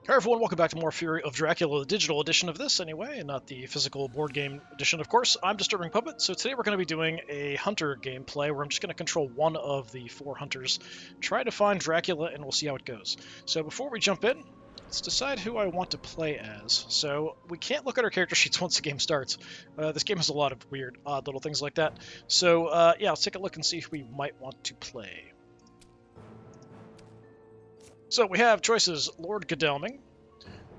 Hi everyone, welcome back to more Fury of Dracula, the digital edition of this anyway, and not the physical board game edition, of course. I'm DisturbingPuppet, so today we're going to be doing a hunter gameplay where I'm just going to control one of the four hunters, try to find Dracula, and we'll see how it goes. So before we jump in, let's decide who I want to play as. So we can't look at our character sheets once the game starts. This game has a lot of weird, odd little things like that. So yeah, let's take a look and see who we might want to play. So we have choices: Lord Godalming.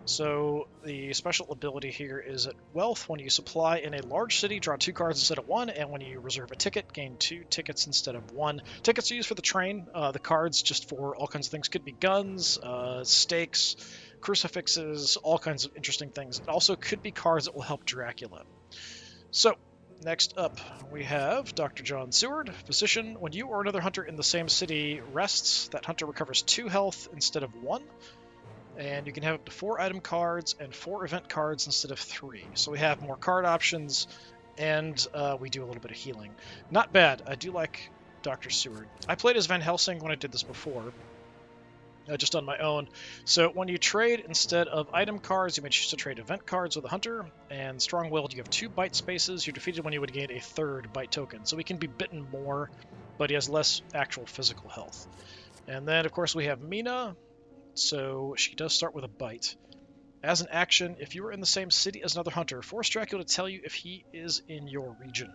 So the special ability here is at Wealth. When you supply in a large city, draw 2 cards instead of 1, and when you reserve a ticket, gain 2 tickets instead of 1. Tickets are used for the train. The cards just for all kinds of things. Could be guns, stakes, crucifixes, all kinds of interesting things. It also could be cards that will help Dracula. So next up, we have Dr. John Seward, physician. When you or another hunter in the same city rests, that hunter recovers 2 health instead of 1. And you can have up to 4 item cards and 4 event cards instead of 3. So we have more card options, and we do a little bit of healing. Not bad. I do like Dr. Seward. I played as Van Helsing when I did this before, just on my own. So when you trade, instead of item cards, you may choose to trade event cards with a hunter, and strong-willed, you have 2 bite spaces. You're defeated when you would gain a 3rd bite token. So he can be bitten more, but he has less actual physical health. And then, of course, we have Mina. So she does start with a bite. As an action, if you are in the same city as another hunter, force Dracula to tell you if he is in your region.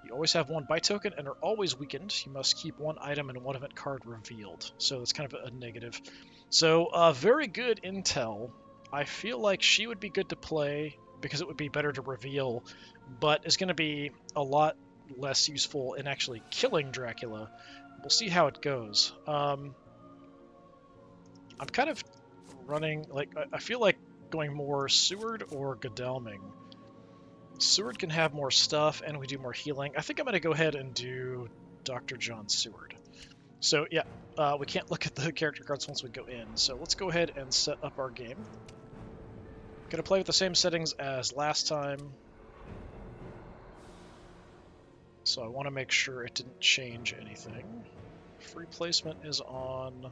You always have 1 bite token and are always weakened. You must keep 1 item and 1 event card revealed. So that's kind of a negative. So very good intel. I feel like she would be good to play because it would be better to reveal, but is going to be a lot less useful in actually killing Dracula. We'll see how it goes. I'm kind of running, like, I feel like going more Seward or Godalming. Seward can have more stuff, and we do more healing. I think I'm going to go ahead and do Dr. John Seward. So, yeah, we can't look at the character cards once we go in. So let's go ahead and set up our game. Going to play with the same settings as last time. So I want to make sure it didn't change anything. Free placement is on.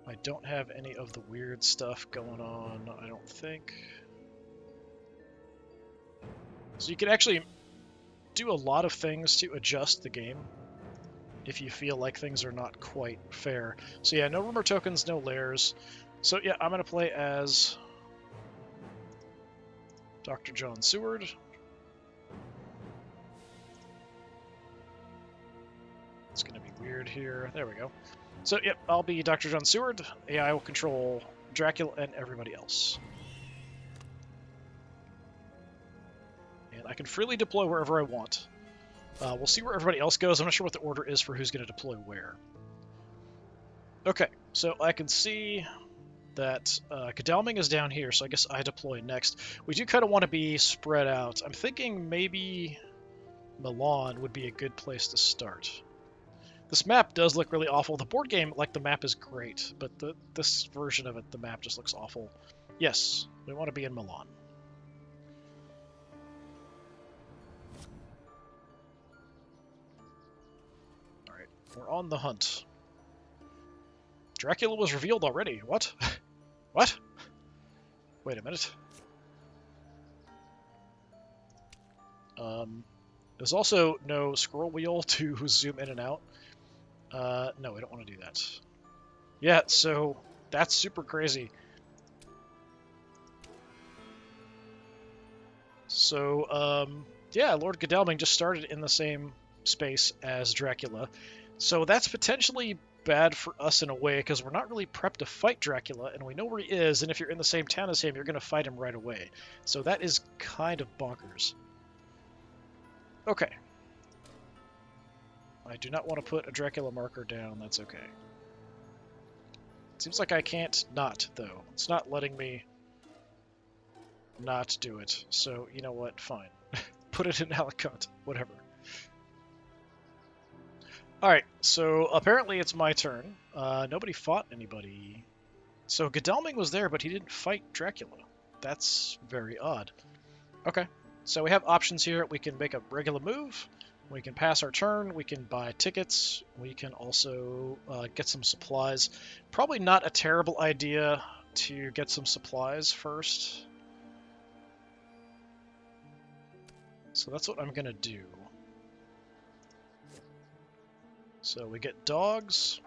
I don't have any of the weird stuff going on, I don't think. So you can actually do a lot of things to adjust the game if you feel like things are not quite fair. So yeah, no rumor tokens, no layers. So yeah, I'm going to play as Dr. John Seward. It's going to be weird here. There we go. So, yep, I'll be Dr. John Seward. AI will control Dracula and everybody else. And I can freely deploy wherever I want. We'll see where everybody else goes. I'm not sure what the order is for who's going to deploy where. Okay, so I can see that Godalming is down here, so I guess I deploy next. We do kind of want to be spread out. I'm thinking maybe Milan would be a good place to start. This map does look really awful. The board game, like, the map is great, but this version of it, the map just looks awful. Yes, we want to be in Milan. Alright, we're on the hunt. Dracula was revealed already. What? What? Wait a minute. There's also no scroll wheel to zoom in and out. No, we don't want to do that. Yeah, so that's super crazy. So, yeah, Lord Godalming just started in the same space as Dracula. So that's potentially bad for us in a way, because we're not really prepped to fight Dracula, and we know where he is, and if you're in the same town as him, you're going to fight him right away. So that is kind of bonkers. Okay. I do not want to put a Dracula marker down, that's okay. Seems like I can't not, though. It's not letting me not do it. So, you know what? Fine. Put it in Alicante. Whatever. Alright, so apparently it's my turn. Nobody fought anybody. So Godalming was there, but he didn't fight Dracula. That's very odd. Okay, so we have options here. We can make a regular move. We can pass our turn, we can buy tickets, we can also get some supplies. Probably not a terrible idea to get some supplies first. So that's what I'm going to do. So we get dogs.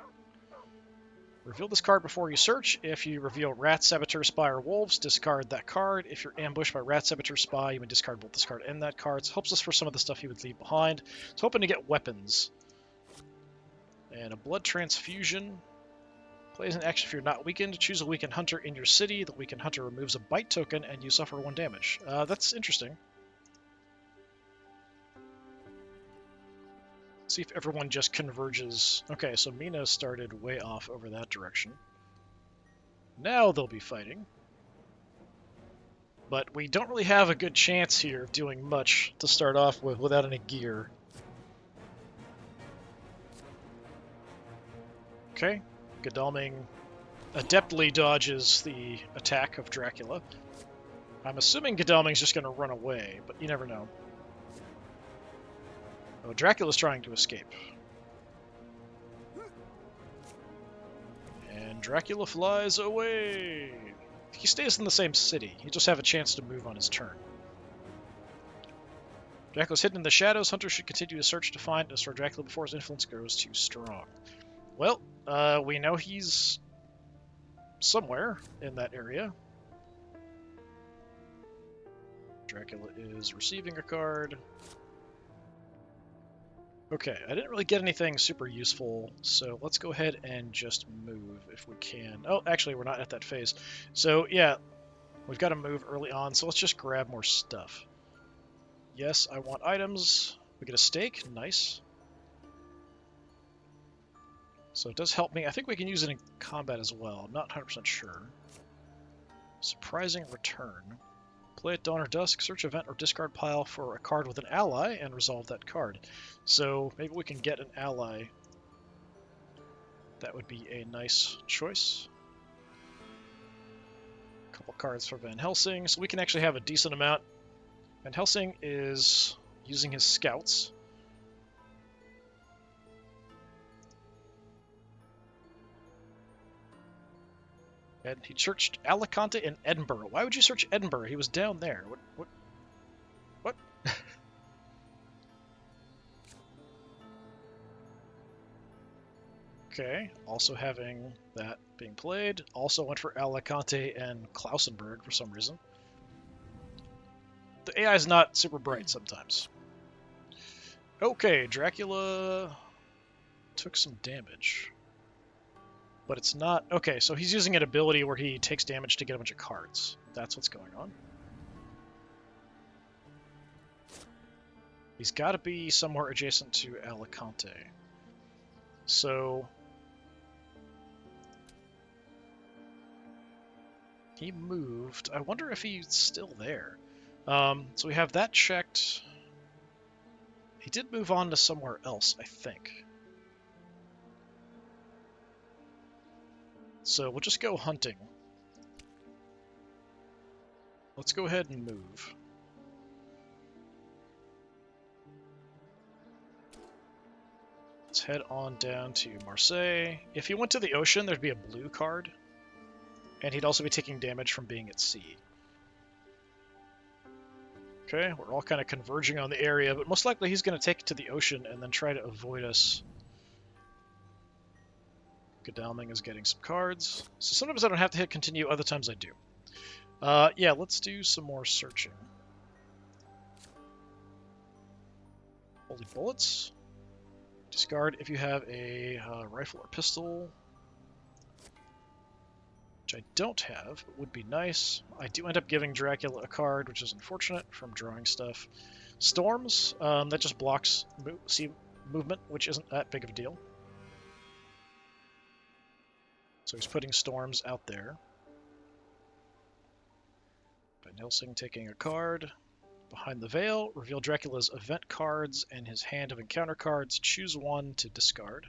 Reveal this card before you search. If you reveal Rat, Saboteur, Spy, or Wolves, discard that card. If you're ambushed by Rat, Saboteur, Spy, you may discard both this card and that card. It helps us for some of the stuff you would leave behind. It's hoping to get weapons. And a Blood Transfusion. Plays an action if you're not weakened. Choose a weakened hunter in your city. The weakened hunter removes a bite token and you suffer 1 damage. That's interesting. See if everyone just converges. Okay, so Mina started way off over that direction. Now they'll be fighting. But we don't really have a good chance here of doing much to start off with without any gear. Okay, Godalming adeptly dodges the attack of Dracula. I'm assuming Godalming's just going to run away, but you never know. Oh, Dracula's trying to escape. And Dracula flies away. He stays in the same city. He'll just have a chance to move on his turn. Dracula's hidden in the shadows. Hunters should continue to search to find and destroy Dracula before his influence grows too strong. Well, we know he's somewhere in that area. Dracula is receiving a card. Okay, I didn't really get anything super useful, so let's go ahead and just move if we can. Oh, actually, we're not at that phase. So, yeah, we've got to move early on, so let's just grab more stuff. Yes, I want items. We get a stake. Nice. So it does help me. I think we can use it in combat as well. I'm not 100% sure. Surprising return. Play at dawn or dusk, search event or discard pile for a card with an ally, and resolve that card. So maybe we can get an ally. That would be a nice choice. A couple cards for Van Helsing, so we can actually have a decent amount. Van Helsing is using his scouts. And he searched Alicante and Edinburgh. Why would you search Edinburgh? He was down there. What? Okay, also having that being played. Also went for Alicante and Klausenberg for some reason. The AI is not super bright sometimes. Okay, Dracula took some damage. But it's not... Okay, so he's using an ability where he takes damage to get a bunch of cards. That's what's going on. He's got to be somewhere adjacent to Alicante. So... he moved. I wonder if he's still there. So we have that checked. He did move on to somewhere else, I think. So we'll just go hunting. Let's go ahead and move. Let's head on down to Marseille. If he went to the ocean, there'd be a blue card. And he'd also be taking damage from being at sea. Okay, we're all kind of converging on the area, but most likely he's going to take it to the ocean and then try to avoid us. Godalming is getting some cards. So sometimes I don't have to hit continue, other times I do. Yeah, let's do some more searching. Holy bullets. Discard if you have a rifle or pistol. Which I don't have, but would be nice. I do end up giving Dracula a card, which is unfortunate from drawing stuff. Storms, that just blocks sea movement, which isn't that big of a deal. So he's putting storms out there. Van Helsing taking a card. Behind the Veil, reveal Dracula's event cards and his hand of encounter cards. Choose one to discard.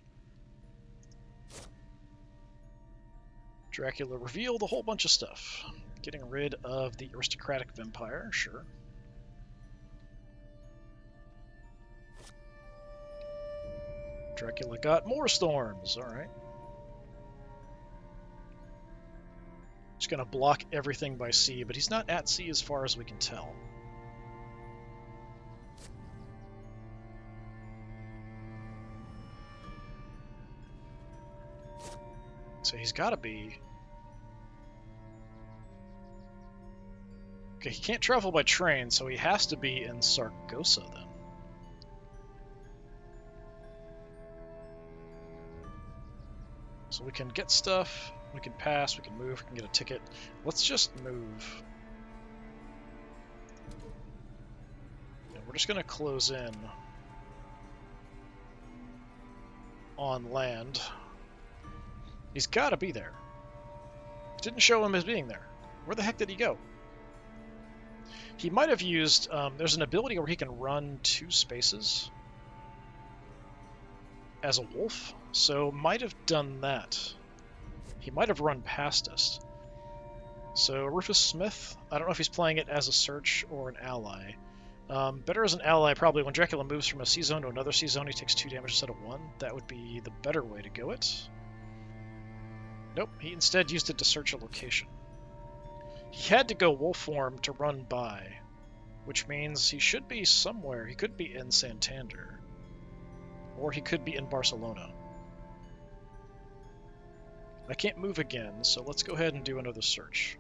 Dracula revealed a whole bunch of stuff. Getting rid of the aristocratic vampire, sure. Dracula got more storms. All right. Just going to block everything by sea, but he's not at sea as far as we can tell. So he's got to be... Okay, he can't travel by train, so he has to be in Saragossa then. So we can get stuff, we can pass, we can move, we can get a ticket. Let's just move. Yeah, we're just going to close in on land. He's got to be there. Didn't show him as being there. Where the heck did he go? He might have used... there's an ability where he can run 2 spaces as a wolf, so might have done that. He might have run past us. So Rufus Smith, I don't know if he's playing it as a search or an ally. Better as an ally, probably. When Dracula moves from a sea zone to another sea zone, he takes 2 damage instead of 1. That would be the better way to go it. Nope, he instead used it to search a location. He had to go wolf form to run by, which means he should be somewhere. He could be in Santander, or he could be in Barcelona. I can't move again, so let's go ahead and do another search.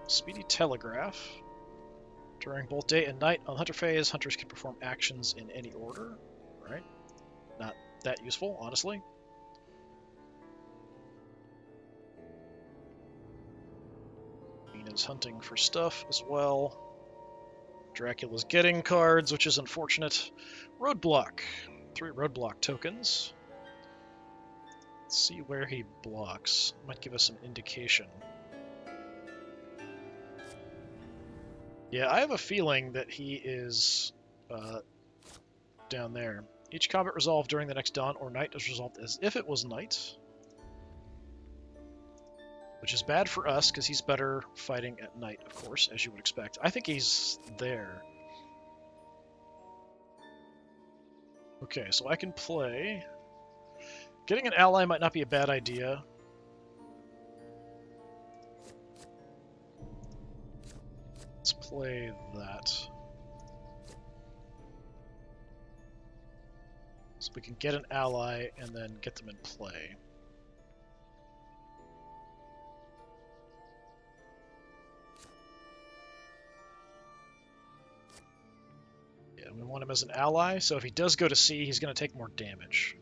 Speedy Telegraph. During both day and night on Hunter phase, hunters can perform actions in any order. Right? Not that useful, honestly. Is hunting for stuff as well. Dracula's getting cards, which is unfortunate. Roadblock. 3 roadblock tokens. Let's see where he blocks. Might give us an indication. Yeah, I have a feeling that he is down there. Each combat resolved during the next dawn or night is resolved as if it was night. Which is bad for us, because he's better fighting at night, of course, as you would expect. I think he's there. Okay, so I can play. Getting an ally might not be a bad idea. Let's play that. So we can get an ally and then get them in play. We want him as an ally, so if he does go to sea, he's going to take more damage.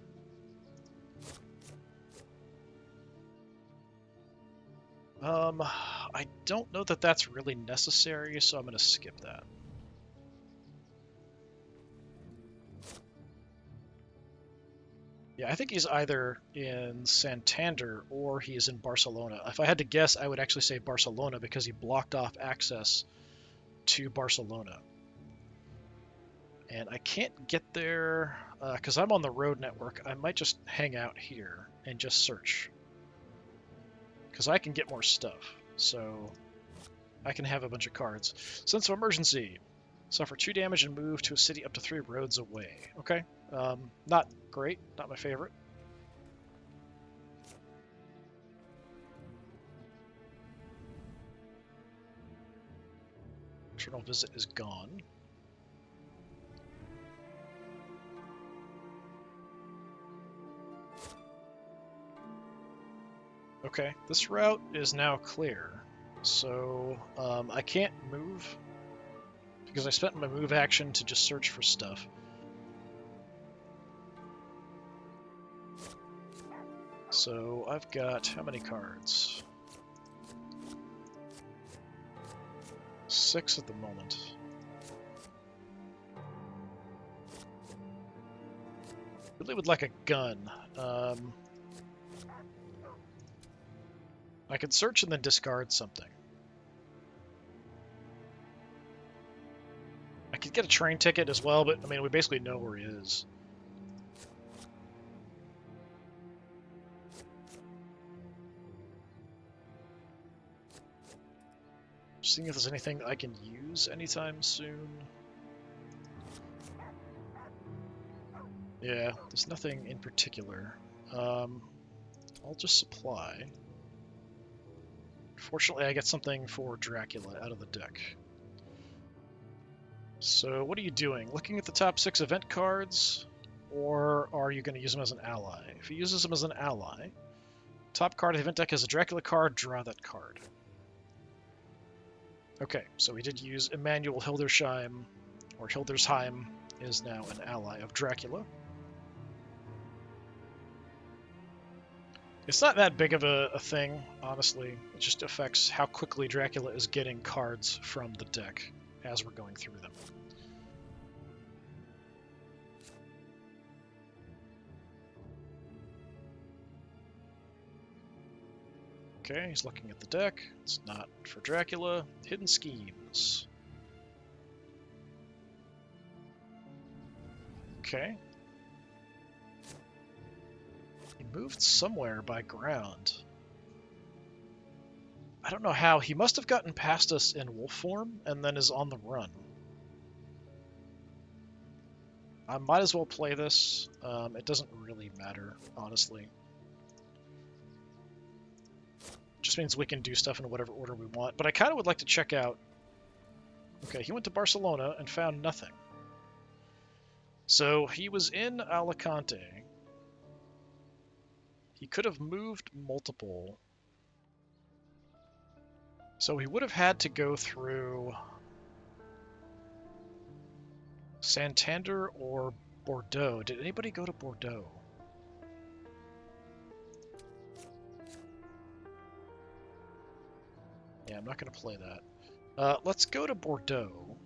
I don't know that that's really necessary, so I'm going to skip that. Yeah, I think he's either in Santander or he is in Barcelona. If I had to guess, I would actually say Barcelona because he blocked off access to Barcelona. And I can't get there because I'm on the road network. I might just hang out here and just search. Because I can get more stuff. So I can have a bunch of cards. Sense of emergency. Suffer 2 damage and move to a city up to 3 roads away. Okay. Not great. Not my favorite. Eternal Visit is gone. Okay, this route is now clear, so I can't move because I spent my move action to just search for stuff. So I've got how many cards? 6 at the moment. Really would like a gun. I could search and then discard something. I could get a train ticket as well, but I mean, we basically know where he is. Seeing if there's anything I can use anytime soon. Yeah, there's nothing in particular. I'll just supply. Fortunately, I get something for Dracula out of the deck. So what are you doing? Looking at the top 6 event cards, or are you going to use them as an ally? If he uses them as an ally, top card of the event deck is a Dracula card, draw that card. Okay, so we did use Emanuel Hildesheim, or Hildesheim is now an ally of Dracula. It's not that big of a thing, honestly. It just affects how quickly Dracula is getting cards from the deck as we're going through them. Okay, he's looking at the deck. It's not for Dracula. Hidden Schemes. Okay. He moved somewhere by ground. I don't know how. He must have gotten past us in wolf form and then is on the run. I might as well play this. It doesn't really matter, honestly. Just means we can do stuff in whatever order we want. But I kind of would like to check out... Okay, he went to Barcelona and found nothing. So he was in Alicante. He could have moved multiple. So he would have had to go through Santander or Bordeaux. Did anybody go to Bordeaux? Yeah, I'm not going to play that. Let's go to Bordeaux.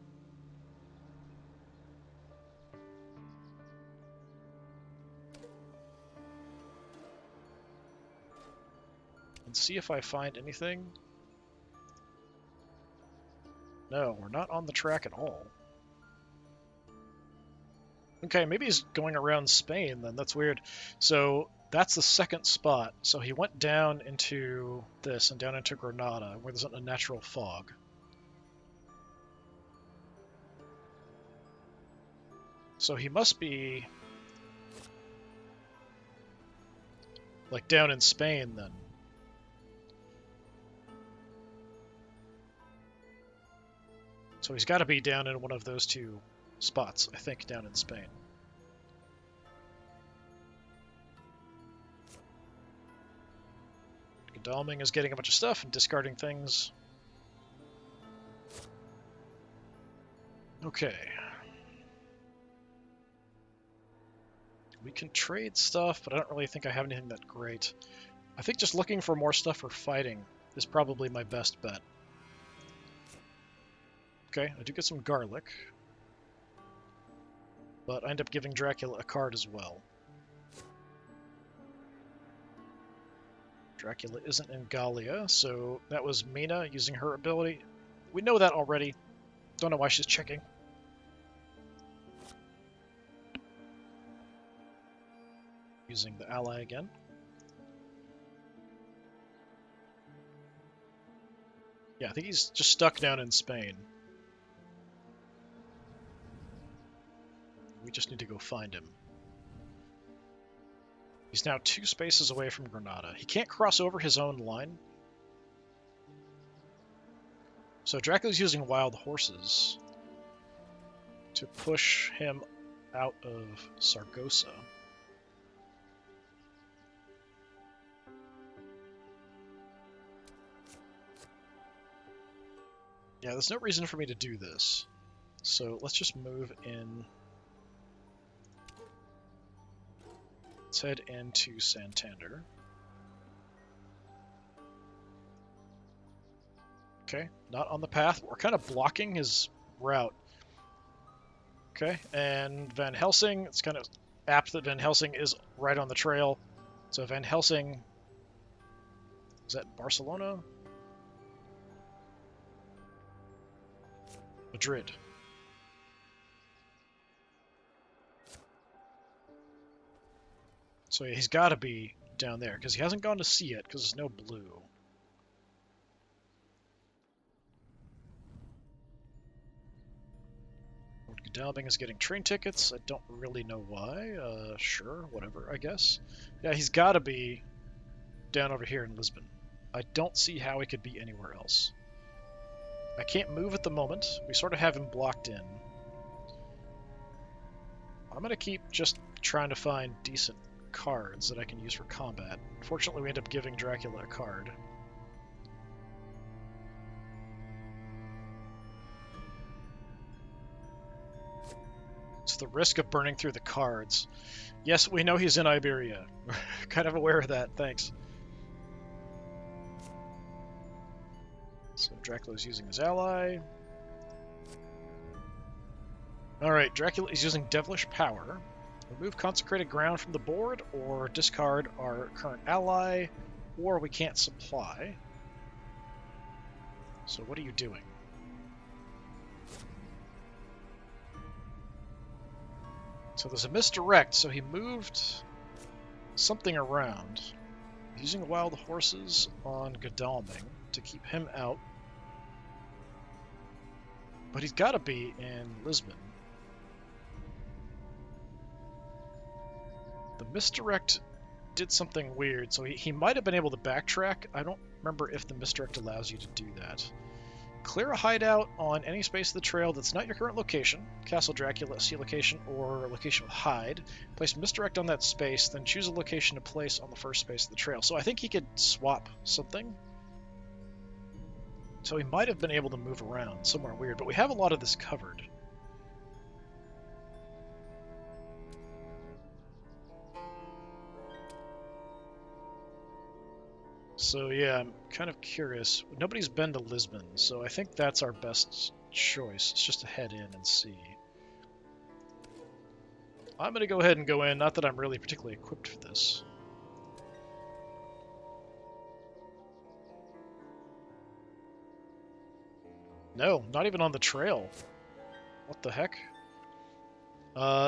And see if I find anything. No, we're not on the track at all. Okay, maybe he's going around Spain then. That's weird. So that's the second spot. So he went down into this and down into Granada, where there's a natural fog. So he must be like down in Spain then. So he's got to be down in one of those two spots, I think, down in Spain. Godalming is getting a bunch of stuff and discarding things. Okay. We can trade stuff, but I don't really think I have anything that great. I think just looking for more stuff for fighting is probably my best bet. Okay, I do get some garlic. But I end up giving Dracula a card as well. Dracula isn't in Gallia, so that was Mina using her ability. We know that already. Don't know why she's checking. Using the ally again. Yeah, I think he's just stuck down in Spain. We just need to go find him. He's now 2 spaces away from Granada. He can't cross over his own line. So Dracula's using wild horses to push him out of Saragossa. Yeah, there's no reason for me to do this. So let's just move in. Let's head into Santander. Okay, not on the path. We're kind of blocking his route. Okay, and Van Helsing, it's kind of apt that Van Helsing is right on the trail. So Van Helsing, is that Barcelona? Madrid. So he's got to be down there, because he hasn't gone to see it, because there's no blue. Lord Godalming is getting train tickets. I don't really know why. Sure, whatever, I guess. Yeah, he's got to be down over here in Lisbon. I don't see how he could be anywhere else. I can't move at the moment. We sort of have him blocked in. I'm going to keep just trying to find decent cards that I can use for combat. Unfortunately, we end up giving Dracula a card. It's the risk of burning through the cards. Yes, we know he's in Iberia. We're kind of aware of that, thanks. So Dracula's using his ally. Alright, Dracula is using Devilish Power. Remove consecrated ground from the board, or discard our current ally, or we can't supply. So what are you doing? So there's a misdirect, so he moved something around. He's using wild horses on Godalming to keep him out. But he's got to be in Lisbon. The misdirect did something weird, so he might have been able to backtrack. I don't remember if the misdirect allows you to do that. Clear a hideout on any space of the trail that's not your current location, Castle Dracula, sea location, or location with hide. Place misdirect on that space, then choose a location to place on the first space of the trail. So I think he could swap something. So he might have been able to move around somewhere weird, but we have a lot of this covered. So yeah, I'm kind of curious. Nobody's been to Lisbon, so I think that's our best choice. It's just to head in and see. I'm going to go ahead and go in, not that I'm really particularly equipped for this. No, not even on the trail. What the heck?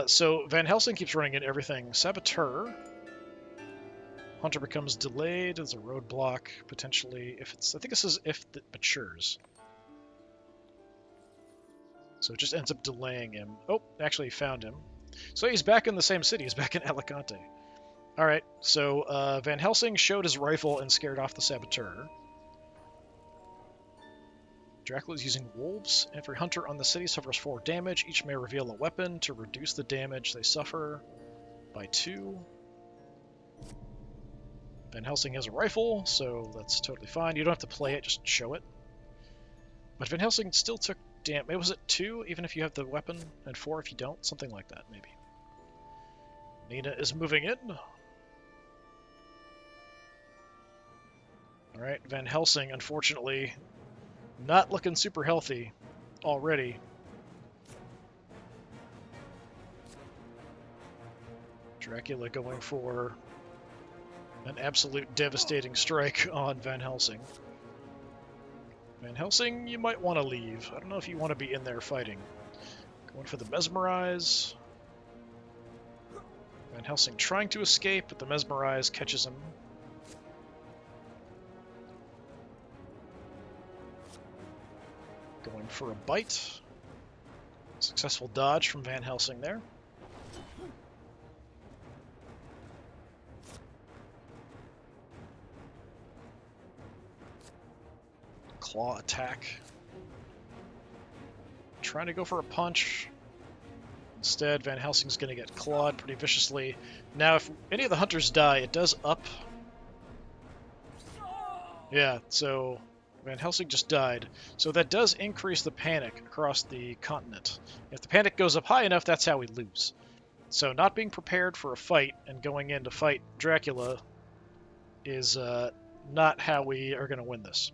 So Van Helsing keeps running into everything. Saboteur. Hunter becomes delayed as a roadblock, potentially, if it's... I think this is if it matures. So it just ends up delaying him. Oh, actually found him. So he's back in the same city. He's back in Alicante. Alright, so Van Helsing showed his rifle and scared off the Saboteur. Dracula is using wolves. Every hunter on the city suffers 4 damage. Each may reveal a weapon to reduce the damage they suffer by 2. Van Helsing has a rifle, so that's totally fine. You don't have to play it, just show it. But Van Helsing still took damage. Was it 2, even if you have the weapon, and 4 if you don't? Something like that, maybe. Nina is moving in. Alright, Van Helsing, unfortunately, not looking super healthy already. Dracula going for an absolute devastating strike on Van Helsing. Van Helsing, you might want to leave. I don't know if you want to be in there fighting. Going for the Mesmerize. Van Helsing trying to escape, but the Mesmerize catches him. Going for a bite. Successful dodge from Van Helsing there. Claw attack. Trying to go for a punch. Instead, Van Helsing's going to get clawed pretty viciously. Now, if any of the hunters die, it does up. Yeah, so Van Helsing just died. So that does increase the panic across the continent. If the panic goes up high enough, that's how we lose. So not being prepared for a fight and going in to fight Dracula is not how we are going to win this.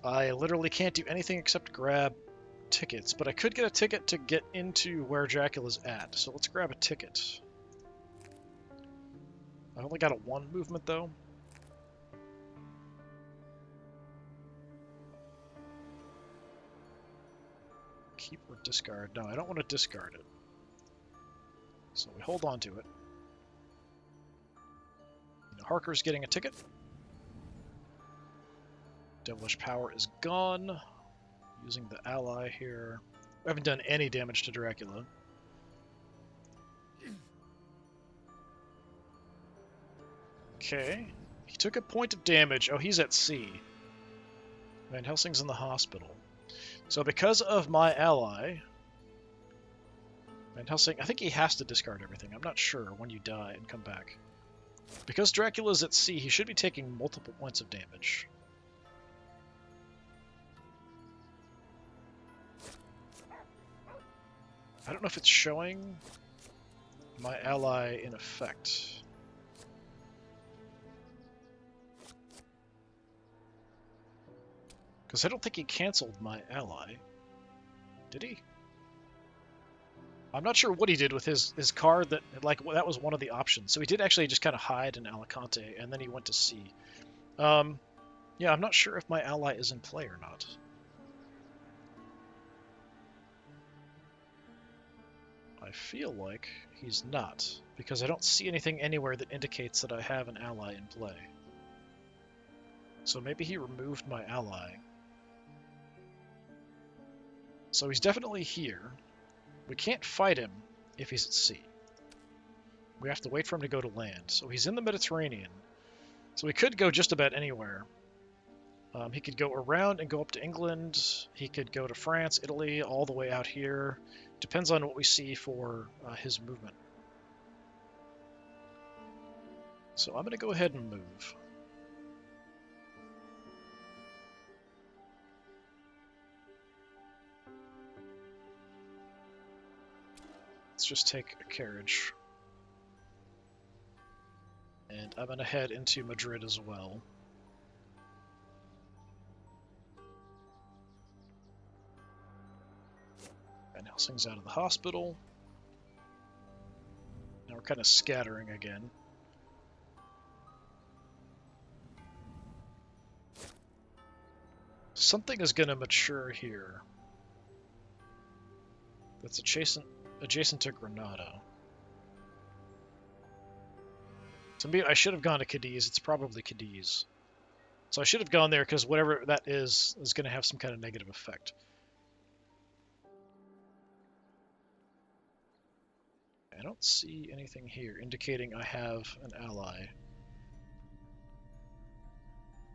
I literally can't do anything except grab tickets, but I could get a ticket to get into where Dracula's at. So let's grab a ticket. I only got a 1 movement, though. Keep or discard? No, I don't want to discard it. So we hold on to it. Harker's getting a ticket. Devilish Power is gone. Using the ally here. We haven't done any damage to Dracula. Okay. He took a point of damage. Oh, he's at sea. Van Helsing's in the hospital. So because of my ally, Van Helsing, I think he has to discard everything. I'm not sure when you die and come back. Because Dracula's at sea, he should be taking multiple points of damage. I don't know if it's showing my ally in effect. Because I don't think he canceled my ally. Did he? I'm not sure what he did with his card. That was one of the options. So he did actually just kind of hide in Alicante, and then he went to sea. Yeah, I'm not sure if my ally is in play or not. I feel like he's not, because I don't see anything anywhere that indicates that I have an ally in play. So maybe he removed my ally. So he's definitely here. We can't fight him if he's at sea. We have to wait for him to go to land. So he's in the Mediterranean. So he could go just about anywhere. He could go around and go up to England. He could go to France, Italy, all the way out here. Depends on what we see for his movement. So I'm going to go ahead and move. Let's just take a carriage. And I'm going to head into Madrid as well. Van Helsing's out of the hospital. Now we're kind of scattering again. Something is going to mature here. That's adjacent to Granada. To me, I should have gone to Cadiz. It's probably Cadiz. So I should have gone there because whatever that is going to have some kind of negative effect. I don't see anything here indicating I have an ally.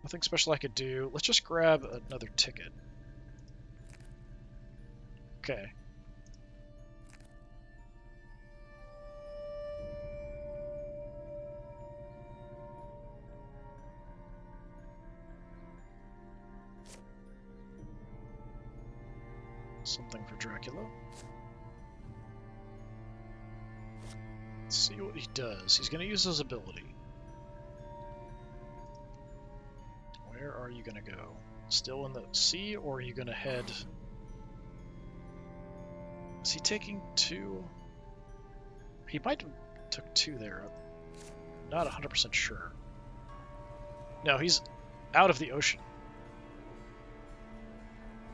Nothing special I could do. Let's just grab another ticket. Okay. Something for Dracula. Let's see what he does. He's going to use his ability. Where are you going to go? Still in the sea, or are you going to head... Is he taking 2? He might have took 2 there. I'm not 100% sure. No, he's out of the ocean.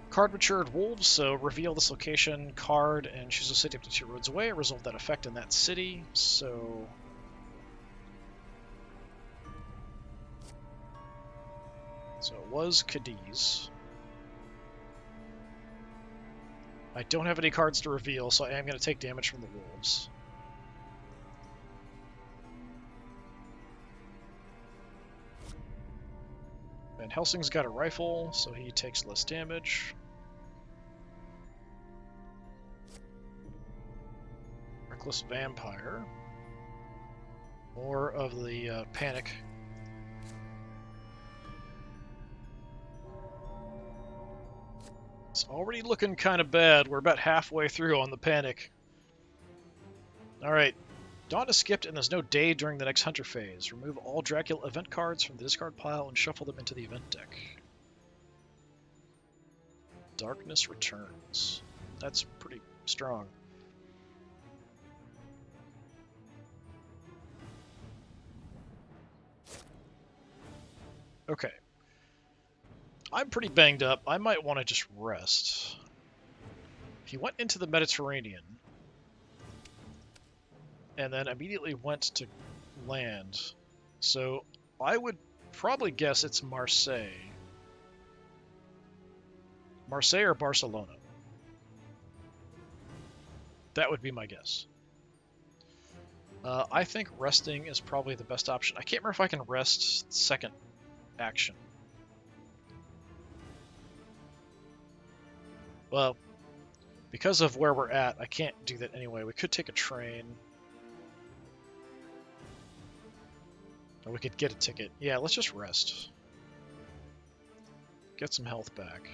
Card matured wolves, so reveal this location, card, and choose a city up to 2 roads away. Resolve that effect in that city, so... So it was Cadiz. I don't have any cards to reveal, so I am going to take damage from the wolves. Van Helsing's got a rifle, so he takes less damage. Reckless Vampire. More of the panic. It's already looking kind of bad. We're about halfway through on the panic. Alright. Dawn is skipped and there's no day during the next Hunter phase. Remove all Dracula event cards from the discard pile and shuffle them into the event deck. Darkness returns. That's pretty strong. Okay. I'm pretty banged up. I might want to just rest. He went into the Mediterranean and then immediately went to land. So I would probably guess it's Marseille. Marseille or Barcelona? That would be my guess. I think resting is probably the best option. I can't remember if I can rest second action. Well, because of where we're at, I can't do that anyway. We could take a train. Or we could get a ticket. Yeah, let's just rest. Get some health back.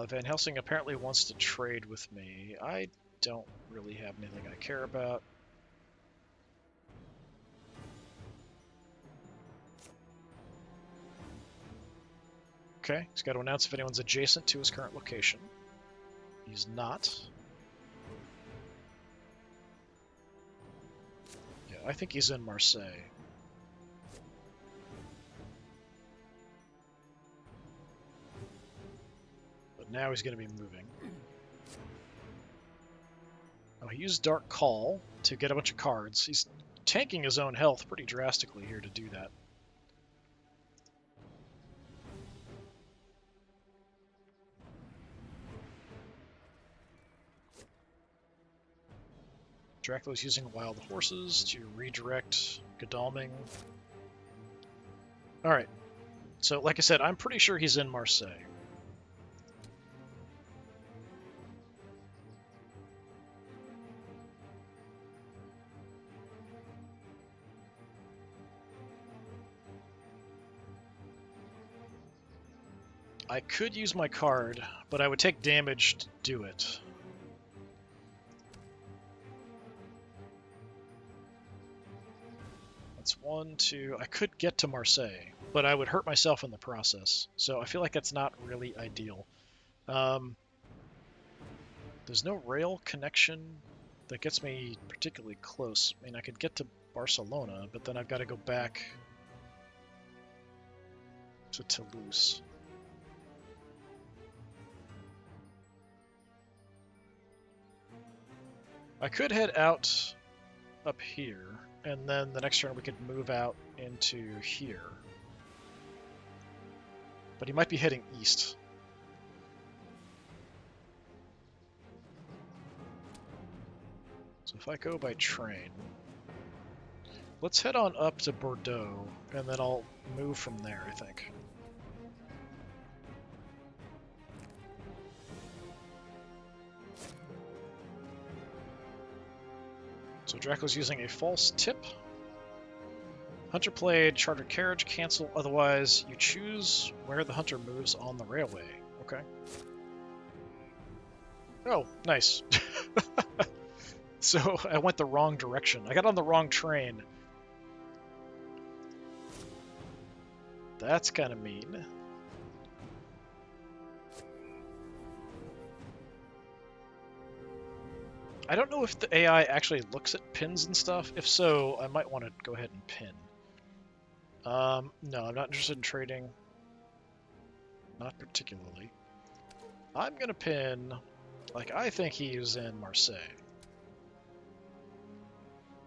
Van Helsing apparently wants to trade with me. I don't really have anything I care about. Okay, he's got to announce if anyone's adjacent to his current location. He's not. Yeah, I think he's in Marseille. But now he's going to be moving. Oh, he used Dark Call to get a bunch of cards. He's tanking his own health pretty drastically here to do that. Dracula's using wild horses to redirect Godalming. Alright, so like I said, I'm pretty sure he's in Marseille. I could use my card, but I would take damage to do it. That's 1, 2... I could get to Marseille, but I would hurt myself in the process. So I feel like that's not really ideal. There's no rail connection that gets me particularly close. I mean, I could get to Barcelona, but then I've got to go back to Toulouse. I could head out up here, and then the next turn we could move out into here. But he might be heading east. So if I go by train, let's head on up to Bordeaux, and then I'll move from there, I think. So Dracula's using a false tip. Hunter played chartered carriage, cancel, otherwise you choose where the hunter moves on the railway. Okay. Oh, nice. So I went the wrong direction. I got on the wrong train. That's kind of mean. I don't know if the AI actually looks at pins and stuff. If so, I might want to go ahead and pin. No, I'm not interested in trading. Not particularly. I'm going to pin, like, I think he's in Marseille.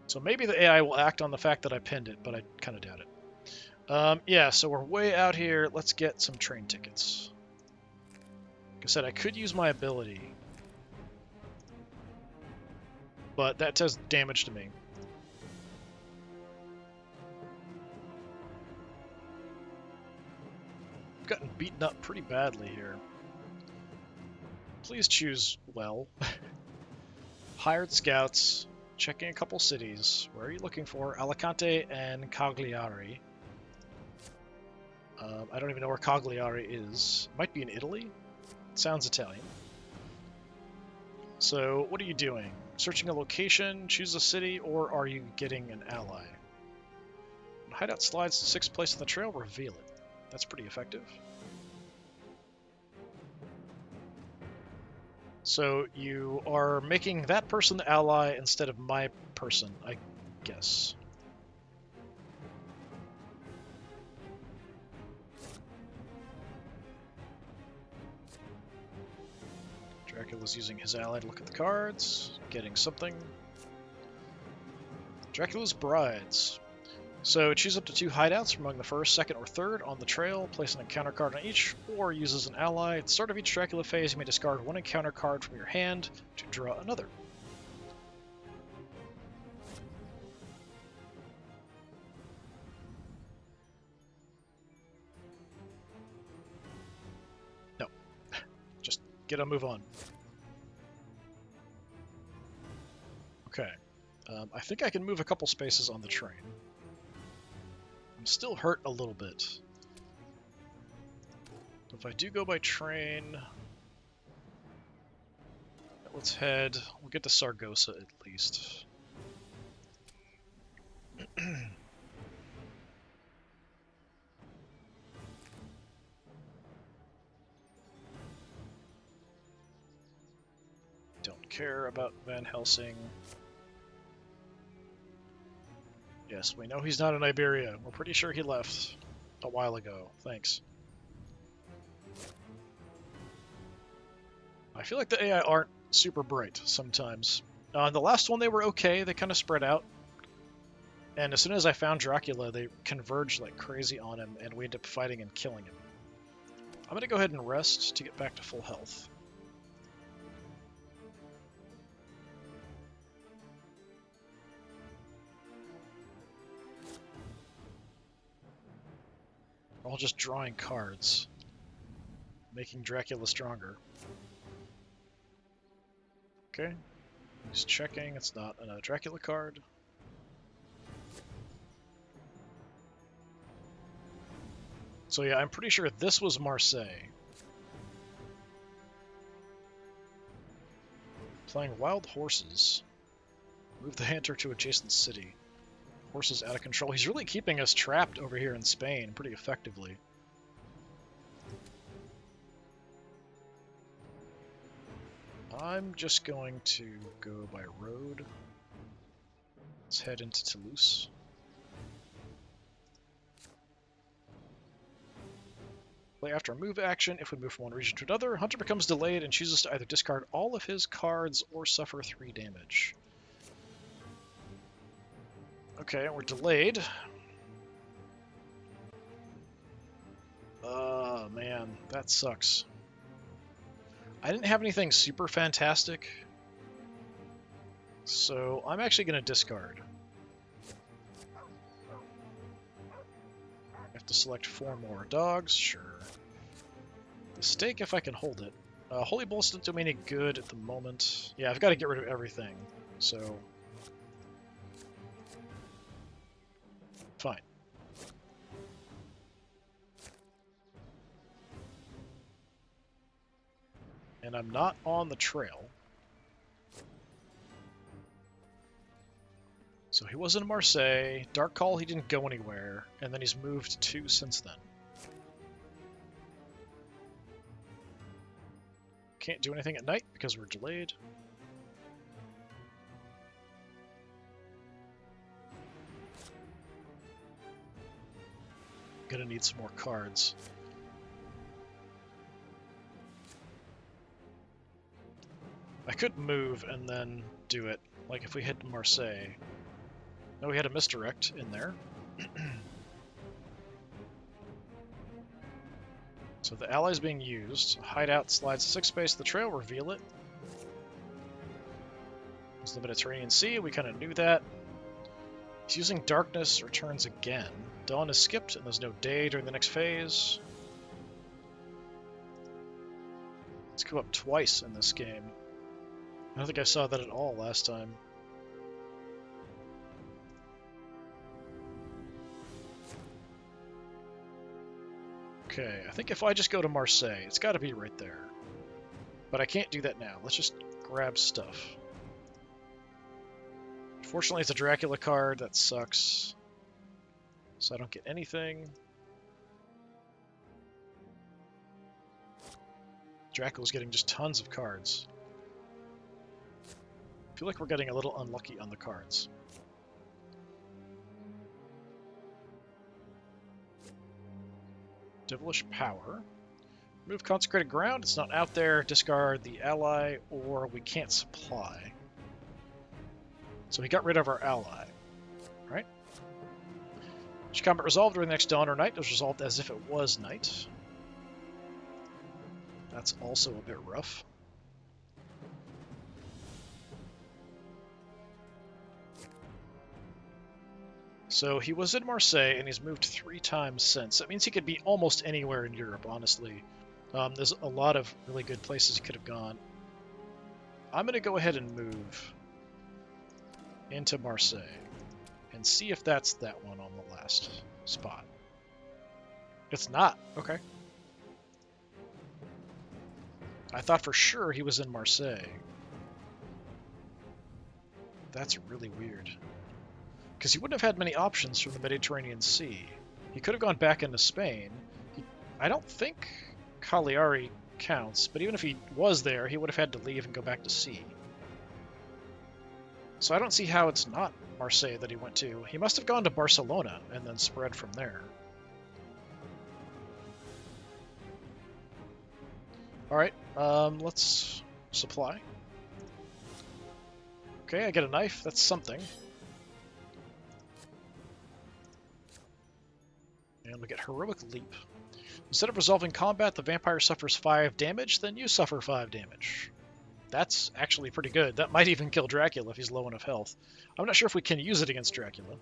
So maybe the AI will act on the fact that I pinned it, but I kind of doubt it. Yeah, so we're way out here. Let's get some train tickets. Like I said, I could use my ability, but that does damage to me. I've gotten beaten up pretty badly here. Please choose well. Hired scouts, checking a couple cities. Where are you looking for? Alicante and Cagliari. I don't even know where Cagliari is. Might be in Italy? It sounds Italian. So, what are you doing? Searching a location, choose a city, or are you getting an ally? When hideout slides to 6th place on the trail, reveal it. That's pretty effective. So you are making that person the ally instead of my person, I guess. Dracula's using his ally to look at the cards, getting something. Dracula's brides. So choose up to 2 hideouts from among the first, second, or third on the trail, place an encounter card on each, or use as an ally. At the start of each Dracula phase, you may discard 1 encounter card from your hand to draw another. No. Just get a move on. Okay. I think I can move a couple spaces on the train. I'm still hurt a little bit. If I do go by train, let's head. We'll get to Saragossa at least. Don't care about Van Helsing. Yes, we know he's not in Iberia. We're pretty sure he left a while ago. Thanks. I feel like the AI aren't super bright sometimes. The last one, they were okay. They kind of spread out. And as soon as I found Dracula, they converged like crazy on him, and we ended up fighting and killing him. I'm going to go ahead and rest to get back to full health. We're all just drawing cards, making Dracula stronger. Okay, he's checking. It's not a Dracula card. So yeah, I'm pretty sure this was Marseille. Playing wild horses. Move the hunter to adjacent city. Horses out of control. He's really keeping us trapped over here in Spain pretty effectively. I'm just going to go by road. Let's head into Toulouse. Play after a move action. If we move from one region to another, Hunter becomes delayed and chooses to either discard all of his cards or suffer 3 damage. Okay, we're delayed. Man, that sucks. I didn't have anything super fantastic, so I'm actually going to discard. I have to select 4 more dogs, sure. The stake, if I can hold it. Holy Bolts doesn't do me any good at the moment. Yeah, I've got to get rid of everything, so... Fine. And I'm not on the trail. So he was in Marseille. Dark Call, he didn't go anywhere. And then he's moved 2 since then. Can't do anything at night because we're delayed. Gonna need some more cards. I could move and then do it, like if we hit Marseille. No, we had a misdirect in there. So the ally's being used. Hideout slides 6 space to the trail, reveal it. It's the Mediterranean Sea, we kind of knew that. He's using darkness, returns again. Dawn is skipped, and there's no day during the next phase. Let's go up twice in this game. I don't think I saw that at all last time. Okay, I think if I just go to Marseille, it's got to be right there. But I can't do that now. Let's just grab stuff. Fortunately, it's a Dracula card. That sucks. So I don't get anything. Dracula's getting just tons of cards. I feel like we're getting a little unlucky on the cards. Devilish Power. Remove Consecrated Ground. It's not out there. Discard the ally, or we can't supply. So he got rid of our ally, right? Each combat resolved during the next dawn or night was resolved as if it was night. That's also a bit rough. So he was in Marseille, and he's moved 3 times since. That means he could be almost anywhere in Europe, honestly. There's a lot of really good places he could have gone. I'm going to go ahead and move into Marseille and see if that's that one on the last spot. It's not. Okay. I thought for sure he was in Marseille. That's really weird. Because he wouldn't have had many options from the Mediterranean Sea. He could have gone back into Spain. I don't think Cagliari counts, but even if he was there, he would have had to leave and go back to sea. So I don't see how it's not Marseille that he went to. He must have gone to Barcelona and then spread from there. Alright, let's supply. Okay, I get a knife. That's something. And we get Heroic Leap. Instead of resolving combat, the vampire suffers 5 damage, then you suffer 5 damage. That's actually pretty good. That might even kill Dracula if he's low enough health. I'm not sure if we can use it against Dracula.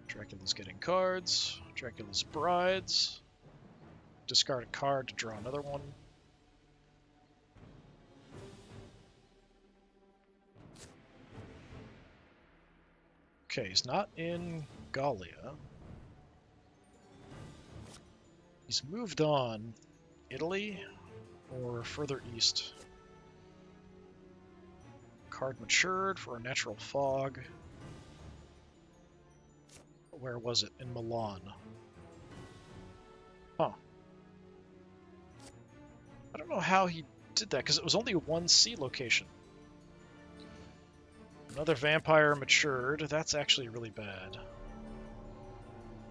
Dracula's getting cards. Dracula's brides. Discard a card to draw another one. Okay, he's not in Gallia. He's moved on. Italy or further east. Card matured for a natural fog. Where was it? In Milan. Huh. I don't know how he did that, because it was only one sea location. Another vampire matured. That's actually really bad.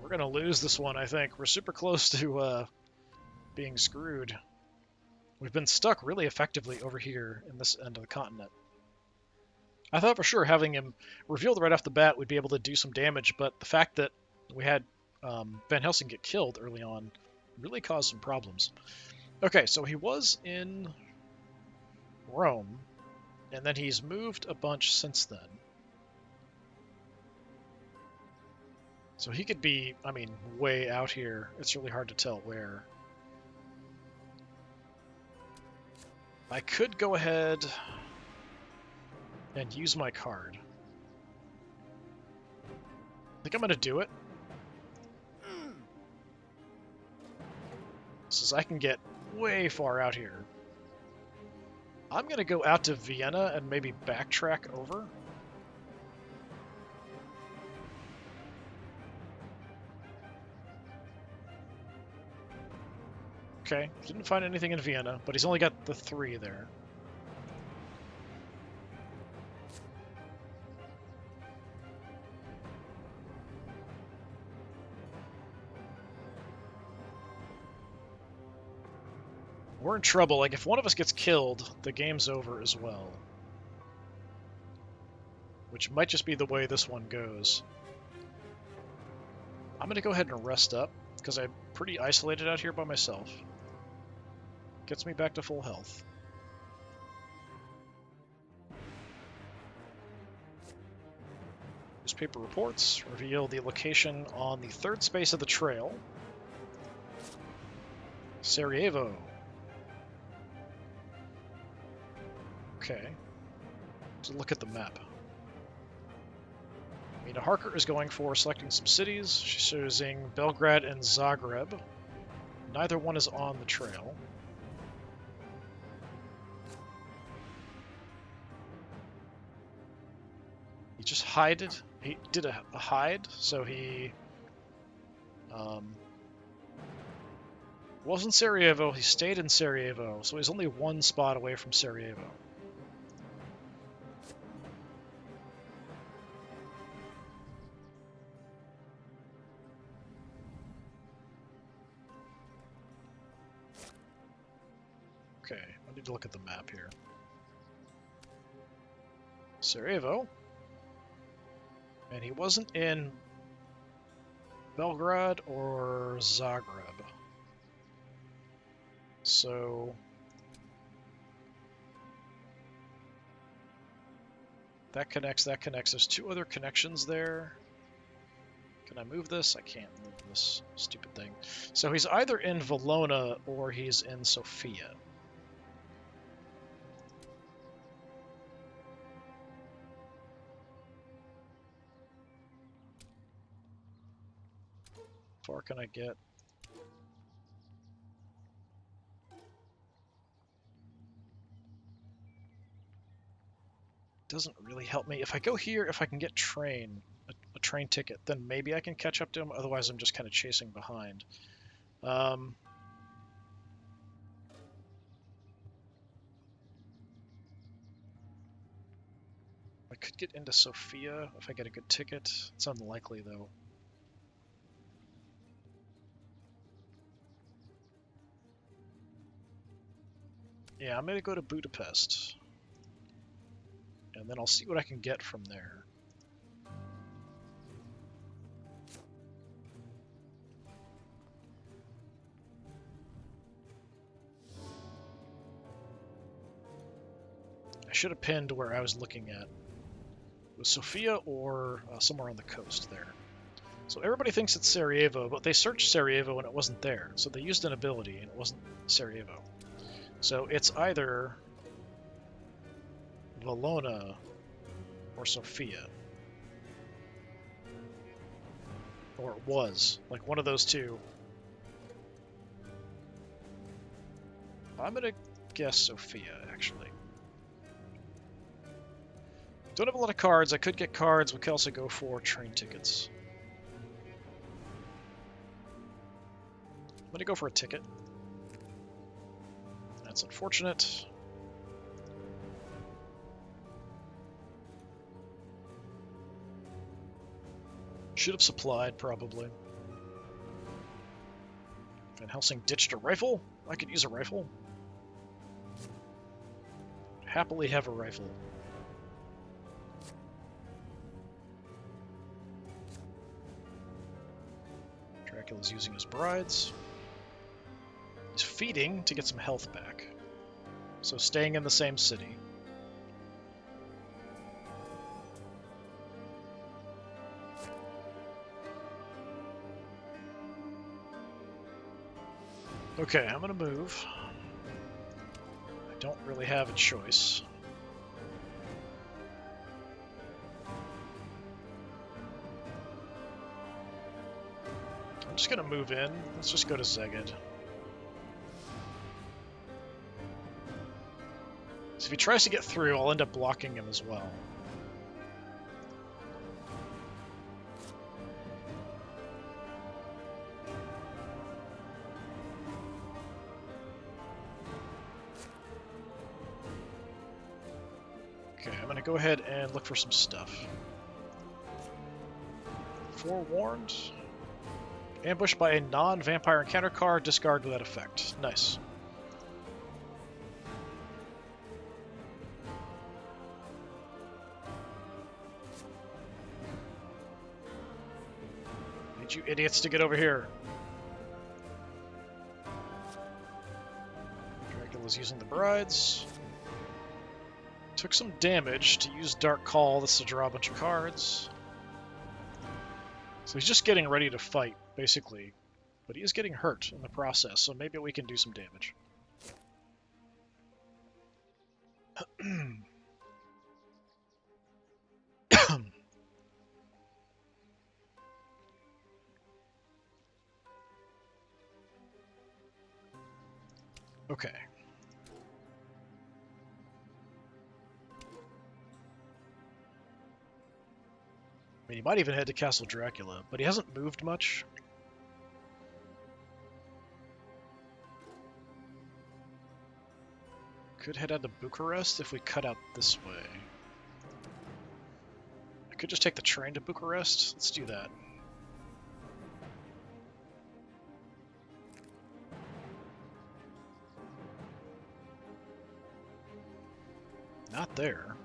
We're going to lose this one, I think. We're super close to being screwed. We've been stuck really effectively over here in this end of the continent. I thought for sure having him revealed right off the bat we'd be able to do some damage, but the fact that we had Van Helsing get killed early on really caused some problems. Okay, so he was in Rome, and then he's moved a bunch since then. So he could be, I mean, way out here. It's really hard to tell where. I could go ahead and use my card. I think I'm going to do it. Since I can get way far out here. I'm going to go out to Vienna and maybe backtrack over. Okay, didn't find anything in Vienna, but he's only got the 3 there. We're in trouble. Like, if one of us gets killed, the game's over as well. Which might just be the way this one goes. I'm going to go ahead and rest up, because I'm pretty isolated out here by myself. Gets me back to full health. Newspaper reports reveal the location on the 3rd space of the trail. Sarajevo. Okay. So look at the map. Mina Harker is going for selecting some cities. She's choosing Belgrade and Zagreb. Neither one is on the trail. He just hided. He did a hide, so he wasn't Sarajevo. He stayed in Sarajevo, so he's only 1 spot away from Sarajevo. Okay, I need to look at the map here. Sarajevo And he wasn't in Belgrade or Zagreb. So that connects, that connects. There's two other connections there. Can I move this? I can't move this stupid thing. So he's either in Valona or he's in Sofia. How far can I get? Doesn't really help me. If I go here, if I can get a train ticket, then maybe I can catch up to him. Otherwise, I'm just kind of chasing behind. I could get into Sofia if I get a good ticket. It's unlikely, though. Yeah, I'm going to go to Budapest. And then I'll see what I can get from there. I should have pinned where I was looking at. It was Sofia or somewhere on the coast there. So everybody thinks it's Sarajevo, but they searched Sarajevo and it wasn't there. So they used an ability and it wasn't Sarajevo. So it's either Valona or Sofia. Or it was. Like one of those two. I'm going to guess Sofia, actually. Don't have a lot of cards. I could get cards. We could also go for train tickets. I'm going to go for a ticket. That's unfortunate. Should have supplied, probably. Van Helsing ditched a rifle? I could use a rifle. Happily have a rifle. Dracula's using his brides. He's feeding to get some health back. So staying in the same city. Okay, I'm gonna move. I don't really have a choice. I'm just gonna move in. Let's just go to Szeged. So if he tries to get through, I'll end up blocking him as well. Okay, I'm gonna go ahead and look for some stuff. Forewarned. Ambushed by a non-vampire encounter card, discard without effect. Nice. Need you idiots to get over here. Dracula's using the brides. Took some damage to use Dark Call. This to draw a bunch of cards. So he's just getting ready to fight, basically. But he is getting hurt in the process, so maybe we can do some damage. Okay. I mean, he might even head to Castle Dracula, but he hasn't moved much. Could head out to Bucharest if we cut out this way. I could just take the train to Bucharest. Let's do that. Not there.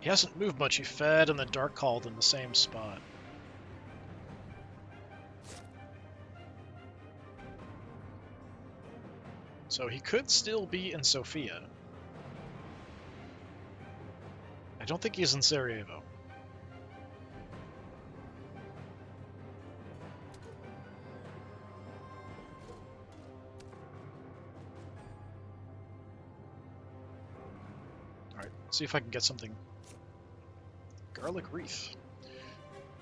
He hasn't moved much. He fed and then dark called in the same spot. So he could still be in Sofia. I don't think he's in Sarajevo. Alright, see if I can get something. Garlic Wreath.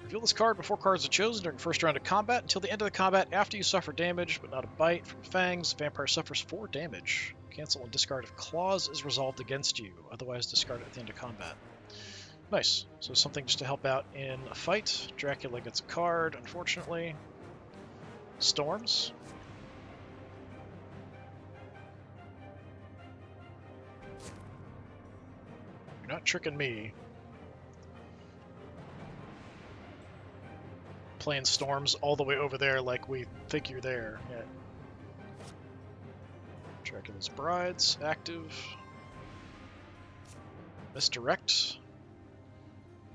Reveal this card before cards are chosen during first round of combat. Until the end of the combat, after you suffer damage, but not a bite, from fangs, vampire suffers 4 damage. Cancel and discard if claws is resolved against you. Otherwise, discard at the end of combat. Nice. So something just to help out in a fight. Dracula gets a card, unfortunately. Storms. You're not tricking me. Playing storms all the way over there like we think you're there. Yeah. Dracula's Brides, active. Misdirect.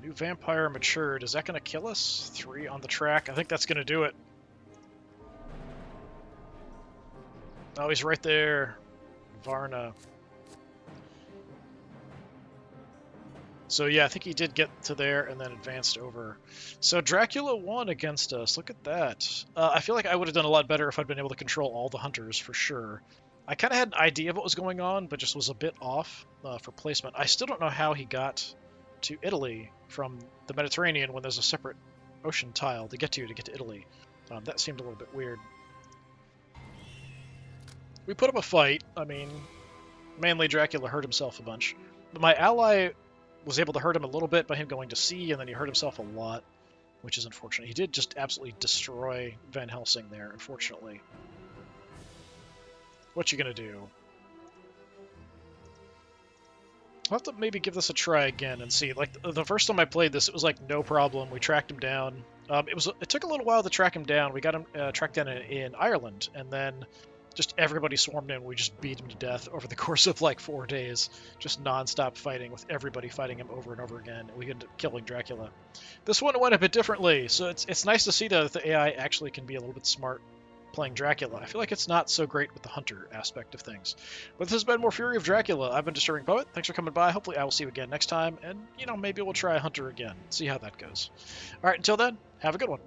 New vampire matured. Is that going to kill us? 3 on the track. I think that's going to do it. Oh, he's right there. Varna. So yeah, I think he did get to there and then advanced over. So Dracula won against us. Look at that. I feel like I would have done a lot better if I'd been able to control all the hunters for sure. I kind of had an idea of what was going on, but just was a bit off for placement. I still don't know how he got to Italy from the Mediterranean when there's a separate ocean tile to get to Italy. That seemed a little bit weird. We put up a fight. I mean, mainly Dracula hurt himself a bunch. But my ally was able to hurt him a little bit by him going to sea, and then he hurt himself a lot, which is unfortunate. He did just absolutely destroy Van Helsing there, unfortunately. What you gonna do? I'll have to maybe give this a try again and see. Like, the first time I played this, it was like no problem. We tracked him down. It took a little while to track him down. We got him tracked down in Ireland, and then just everybody swarmed in. We just beat him to death over the course of like 4 days. Just non-stop fighting with everybody fighting him over and over again. We ended up killing Dracula. This one went a bit differently, so it's nice to see that the AI actually can be a little bit smart playing Dracula. I feel like it's not so great with the hunter aspect of things. But this has been more Fury of Dracula. I've been Disturbing Poet. Thanks for coming by. Hopefully I will see you again next time, and maybe we'll try a hunter again. See how that goes. Alright, until then, have a good one.